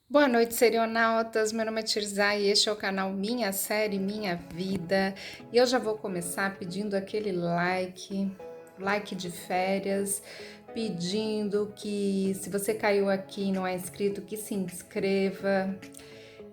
Boa noite, serionautas. Meu nome é Tirzai e este é o canal Minha Série Minha Vida. E eu já vou começar pedindo aquele like de férias, pedindo que, se você caiu aqui e não é inscrito, que se inscreva.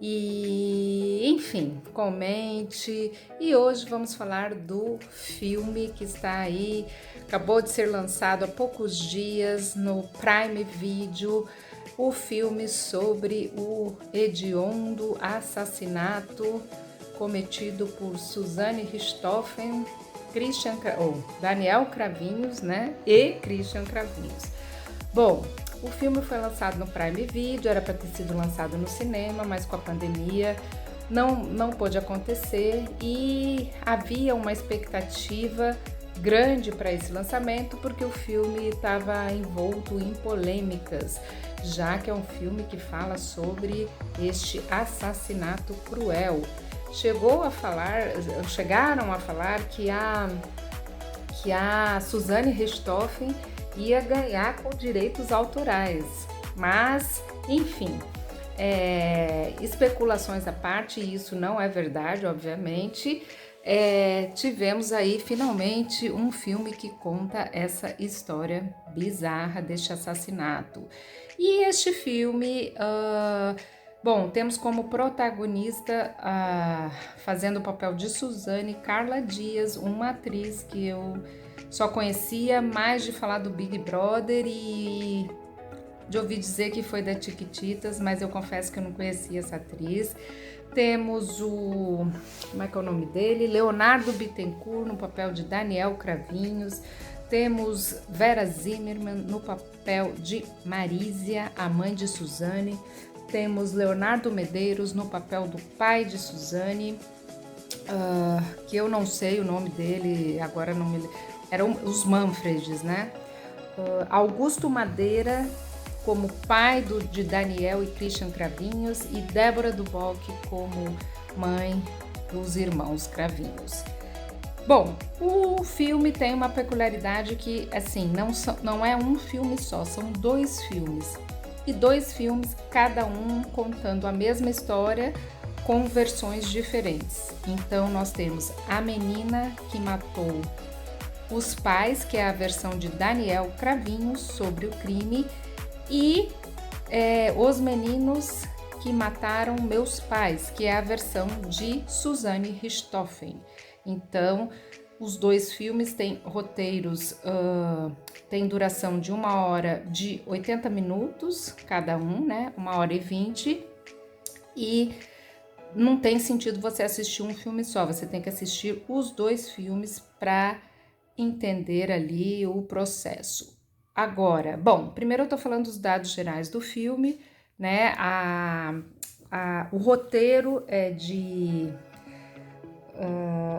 E, enfim, comente. E hoje vamos falar do filme que está aí, acabou de ser lançado há poucos dias no Prime Video, o filme sobre o hediondo assassinato cometido por Suzanne Richthofen, Daniel Cravinhos, né? E Christian Cravinhos. Bom, o filme foi lançado no Prime Video, era para ter sido lançado no cinema, mas com a pandemia não pôde acontecer e havia uma expectativa grande para esse lançamento porque o filme estava envolto em polêmicas, já que é um filme que fala sobre este assassinato cruel. Chegaram a falar que a Suzanne Richthofen ia ganhar com direitos autorais, mas, enfim, especulações à parte, e isso não é verdade, obviamente. Tivemos aí finalmente um filme que conta essa história bizarra deste assassinato. E este filme, bom, temos como protagonista, fazendo o papel de Suzane, Carla Dias, uma atriz que eu só conhecia mais de falar do Big Brother e de ouvir dizer que foi da Chiquititas, mas eu confesso que eu não conhecia essa atriz. Temos como é que é o nome dele? Leonardo Bittencourt no papel de Daniel Cravinhos. Temos Vera Zimmermann no papel de Marísia, a mãe de Suzane. Temos Leonardo Medeiros no papel do pai de Suzane, que eu não sei o nome dele, agora não me... Eram os Manfredes, né? Augusto Madeira como pai de Daniel e Christian Cravinhos e Débora Duboc como mãe dos irmãos Cravinhos. Bom, o filme tem uma peculiaridade que, assim, não é um filme só, são dois filmes. E dois filmes, cada um contando a mesma história com versões diferentes. Então, nós temos a menina que matou os pais, que é a versão de Daniel Cravinhos sobre o crime, e Os Meninos que Mataram Meus Pais, que é a versão de Suzanne Richthofen. Então, os dois filmes têm roteiros, tem duração de 1 hora de 80 minutos cada um, né? 1 hora e 20. E não tem sentido você assistir um filme só, você tem que assistir os dois filmes para entender ali o processo. Agora, bom, primeiro eu tô falando dos dados gerais do filme, né? O roteiro é de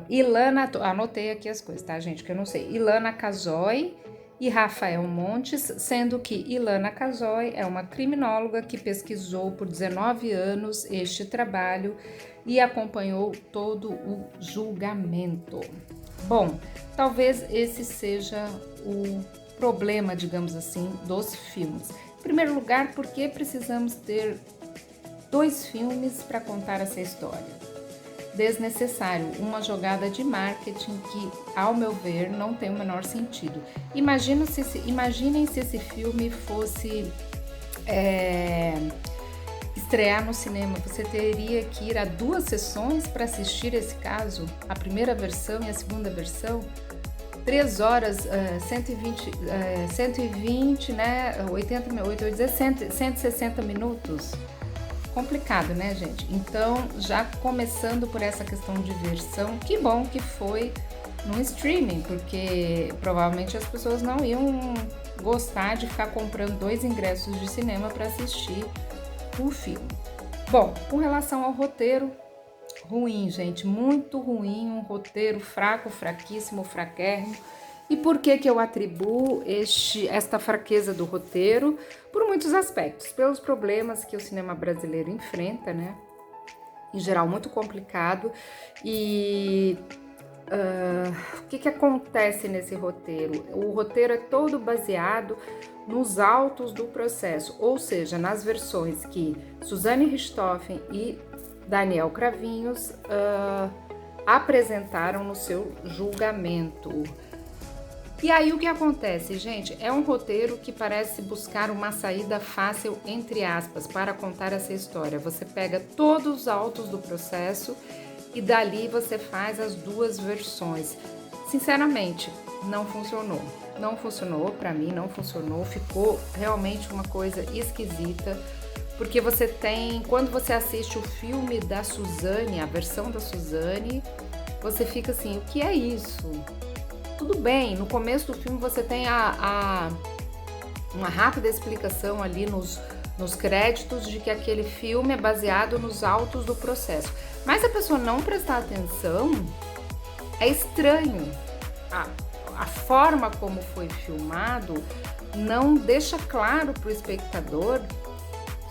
Ilana, anotei aqui as coisas, tá, gente? Que eu não sei. Ilana Casoy e Rafael Montes, sendo que Ilana Casoy é uma criminóloga que pesquisou por 19 anos este trabalho e acompanhou todo o julgamento. Bom, talvez esse seja o problema, digamos assim, dos filmes. Em primeiro lugar, porque precisamos ter dois filmes para contar essa história? Desnecessário, uma jogada de marketing que, ao meu ver, não tem o menor sentido. Imaginem se esse filme fosse estrear no cinema. Você teria que ir a 2 sessões para assistir esse caso, a primeira versão e a segunda versão. 3 horas, 120, né? 160 minutos. Complicado, né, gente? Então, já começando por essa questão de versão, que bom que foi no streaming, porque provavelmente as pessoas não iam gostar de ficar comprando 2 ingressos de cinema para assistir o filme. Bom, com relação ao roteiro, ruim, gente, muito ruim, um roteiro fraco, fraquíssimo, fraquérrimo. E por que eu atribuo esta fraqueza do roteiro? Por muitos aspectos, pelos problemas que o cinema brasileiro enfrenta, né? Em geral, muito complicado. E o que acontece nesse roteiro? O roteiro é todo baseado nos autos do processo, ou seja, nas versões que Suzane Richthofen e Daniel Cravinhos apresentaram no seu julgamento. E aí o que acontece, gente? É um roteiro que parece buscar uma saída fácil, entre aspas, para contar essa história. Você pega todos os autos do processo e dali você faz as duas versões. Sinceramente, não funcionou. Não funcionou, para mim não funcionou. Ficou realmente uma coisa esquisita. Porque você tem, quando você assiste o filme da Suzane, a versão da Suzane, você fica assim, o que é isso? Tudo bem, no começo do filme você tem uma rápida explicação ali nos créditos de que aquele filme é baseado nos autos do processo. Mas se a pessoa não prestar atenção, é estranho. A forma como foi filmado não deixa claro para o espectador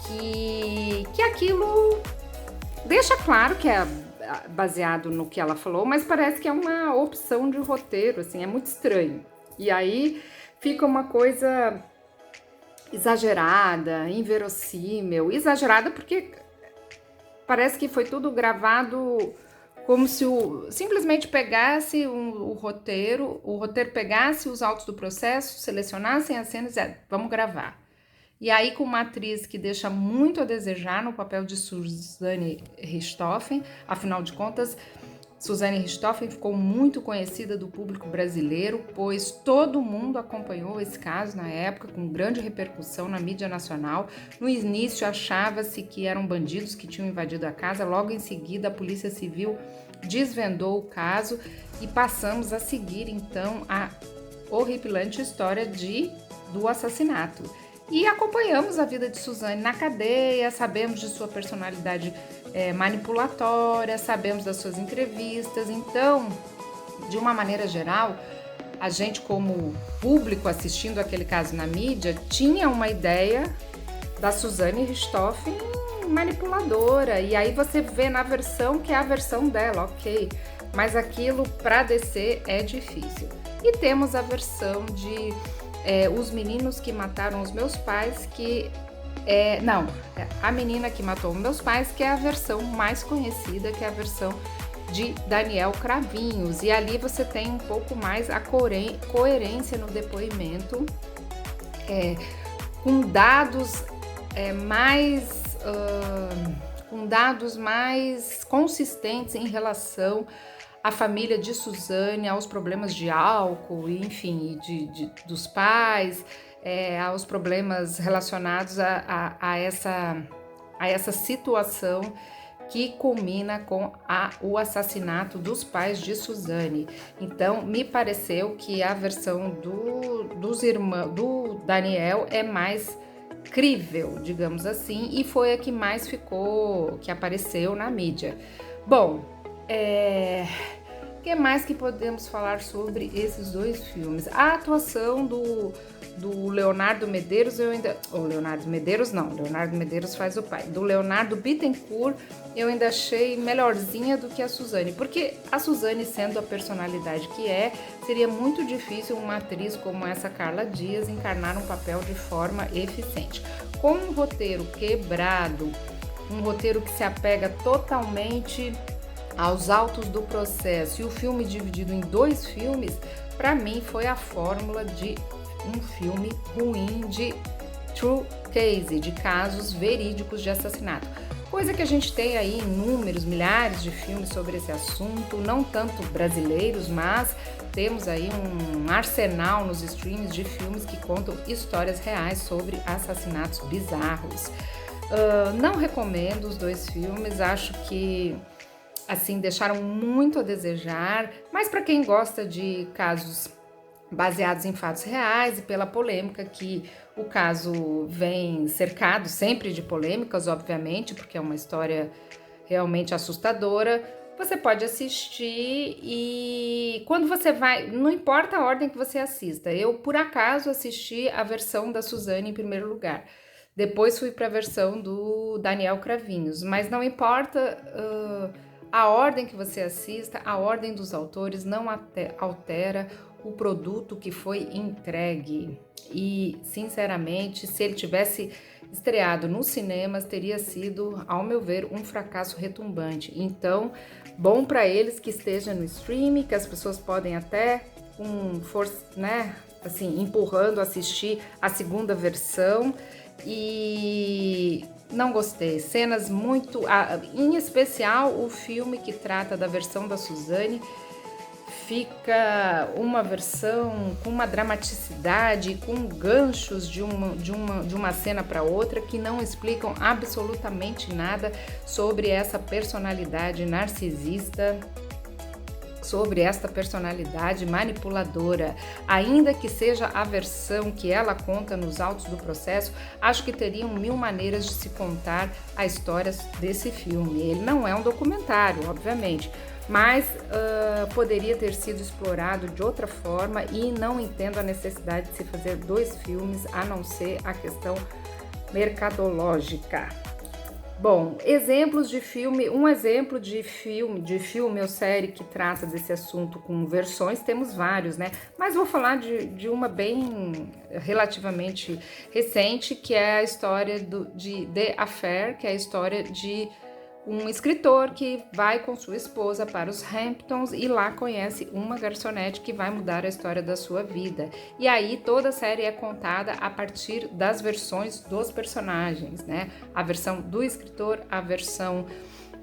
que aquilo deixa claro que é baseado no que ela falou, mas parece que é uma opção de roteiro, assim, é muito estranho. E aí fica uma coisa exagerada, inverossímil, exagerada porque parece que foi tudo gravado como se simplesmente pegasse o roteiro pegasse os autos do processo, selecionassem as cenas e dizia, vamos gravar. E aí com uma atriz que deixa muito a desejar no papel de Suzane Richthofen, afinal de contas, Suzane Richthofen ficou muito conhecida do público brasileiro, pois todo mundo acompanhou esse caso na época, com grande repercussão na mídia nacional. No início achava-se que eram bandidos que tinham invadido a casa, logo em seguida a Polícia Civil desvendou o caso e passamos a seguir então a horripilante história do assassinato. E acompanhamos a vida de Suzane na cadeia, sabemos de sua personalidade manipulatória, sabemos das suas entrevistas. Então, de uma maneira geral, a gente como público assistindo aquele caso na mídia, tinha uma ideia da Suzane Richthofen manipuladora. E aí você vê na versão que é a versão dela, ok. Mas aquilo para descer é difícil. E temos a versão de Os Meninos que Mataram os Meus Pais, que a menina que matou meus pais, que é a versão mais conhecida, que é a versão de Daniel Cravinhos. E ali você tem um pouco mais a coerência no depoimento, com dados mais consistentes em relação à família de Suzane, aos problemas de álcool, enfim, dos pais, aos problemas relacionados a essa situação que culmina com o assassinato dos pais de Suzane. Então, me pareceu que a versão do Daniel é mais crível, digamos assim, e foi a que mais que apareceu na mídia. Bom, o que mais que podemos falar sobre esses dois filmes? A atuação do Leonardo Medeiros, Leonardo Medeiros faz o pai. Do Leonardo Bittencourt, eu ainda achei melhorzinha do que a Suzane, porque a Suzane, sendo a personalidade que seria muito difícil uma atriz como essa Carla Dias encarnar um papel de forma eficiente. Com um roteiro quebrado, um roteiro que se apega totalmente aos autos do processo e o filme dividido em dois filmes, para mim foi a fórmula de um filme ruim de true case, de casos verídicos de assassinato. Coisa que a gente tem aí inúmeros, milhares de filmes sobre esse assunto, não tanto brasileiros, mas temos aí um arsenal nos streams de filmes que contam histórias reais sobre assassinatos bizarros. Não recomendo os dois filmes, acho que assim deixaram muito a desejar, mas para quem gosta de casos baseados em fatos reais e pela polêmica que o caso vem cercado sempre de polêmicas, obviamente, porque é uma história realmente assustadora, você pode assistir e quando você vai, não importa a ordem que você assista, eu por acaso assisti a versão da Suzane em primeiro lugar, depois fui para a versão do Daniel Cravinhos, mas não importa a ordem que você assista, a ordem dos autores não altera o produto que foi entregue. E, sinceramente, se ele tivesse estreado nos cinemas, teria sido, ao meu ver, um fracasso retumbante. Então, bom para eles que esteja no streaming, que as pessoas podem até com força, né, assim, empurrando assistir a segunda versão. E não gostei. Cenas muito, em especial o filme que trata da versão da Suzane, fica uma versão com uma dramaticidade, com ganchos de uma cena para outra que não explicam absolutamente nada sobre essa personalidade narcisista, sobre esta personalidade manipuladora. Ainda que seja a versão que ela conta nos autos do processo, acho que teriam 1000 maneiras de se contar a história desse filme. Ele não é um documentário, obviamente, mas poderia ter sido explorado de outra forma e não entendo a necessidade de se fazer 2 filmes, a não ser a questão mercadológica. Bom, exemplos de filme, um exemplo de filme ou série que trata desse assunto com versões, temos vários, né? Mas vou falar de uma bem relativamente recente, que é a história de The Affair, que é a história de um escritor que vai com sua esposa para os Hamptons e lá conhece uma garçonete que vai mudar a história da sua vida. E aí toda a série é contada a partir das versões dos personagens, né? A versão do escritor, a versão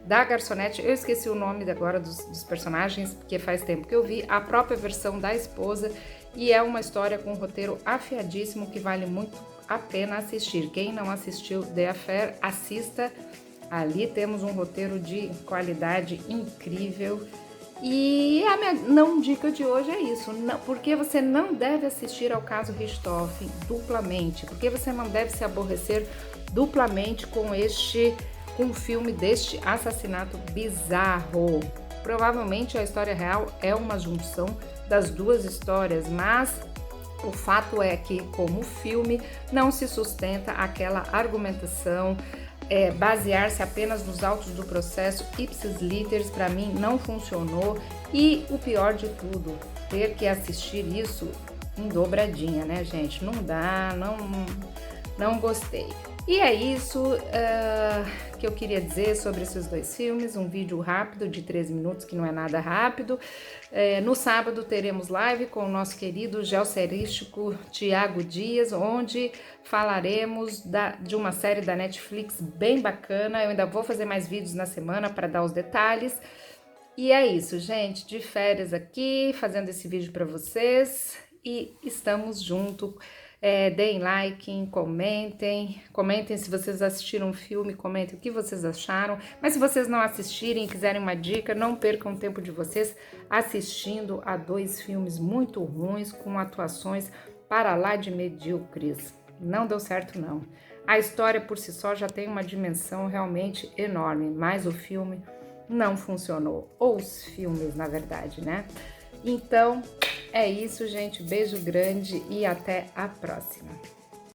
da garçonete, eu esqueci o nome agora dos personagens, porque faz tempo que eu vi, a própria versão da esposa, e é uma história com um roteiro afiadíssimo que vale muito a pena assistir. Quem não assistiu The Affair, assista. Ali temos um roteiro de qualidade incrível. E a minha não dica de hoje é isso, não, porque você não deve assistir ao caso Richthofen duplamente, porque você não deve se aborrecer duplamente com um filme deste assassinato bizarro. Provavelmente a história real é uma junção das 2 histórias, mas o fato é que, como filme, não se sustenta aquela argumentação. Basear-se apenas nos autos do processo ipsis literis, para mim não funcionou, e o pior de tudo, ter que assistir isso em dobradinha, né, gente? Não dá, não gostei. E é isso que eu queria dizer sobre esses 2 filmes, um vídeo rápido de 3 minutos, que não é nada rápido. No sábado teremos live com o nosso querido geosserístico Tiago Dias, onde falaremos de uma série da Netflix bem bacana. Eu ainda vou fazer mais vídeos na semana para dar os detalhes. E é isso, gente, de férias aqui, fazendo esse vídeo para vocês, e estamos juntos. Deem like, comentem se vocês assistiram o filme, comentem o que vocês acharam. Mas se vocês não assistirem e quiserem uma dica, não percam o tempo de vocês assistindo a 2 filmes muito ruins, com atuações para lá de medíocres. Não deu certo, não. A história por si só já tem uma dimensão realmente enorme, mas o filme não funcionou. Ou os filmes, na verdade, né? Então, é isso, gente. Beijo grande e até a próxima.